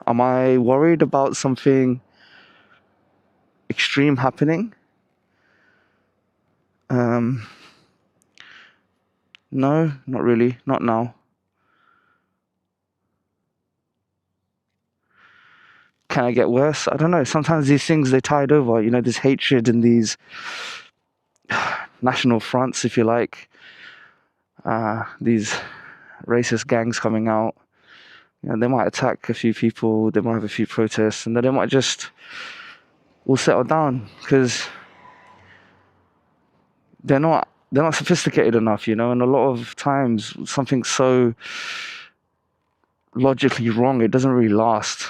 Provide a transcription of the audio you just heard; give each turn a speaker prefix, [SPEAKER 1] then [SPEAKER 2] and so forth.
[SPEAKER 1] Am I worried about something extreme happening? Um, no, not really. Not now. Can I get worse? I don't know. Sometimes these things they tide over. This hatred and these national fronts, if you like, these racist gangs coming out. They might attack a few people. They might have a few protests, and then they might just all settle down because they're not sophisticated enough, and a lot of times something so logically wrong, it doesn't really last.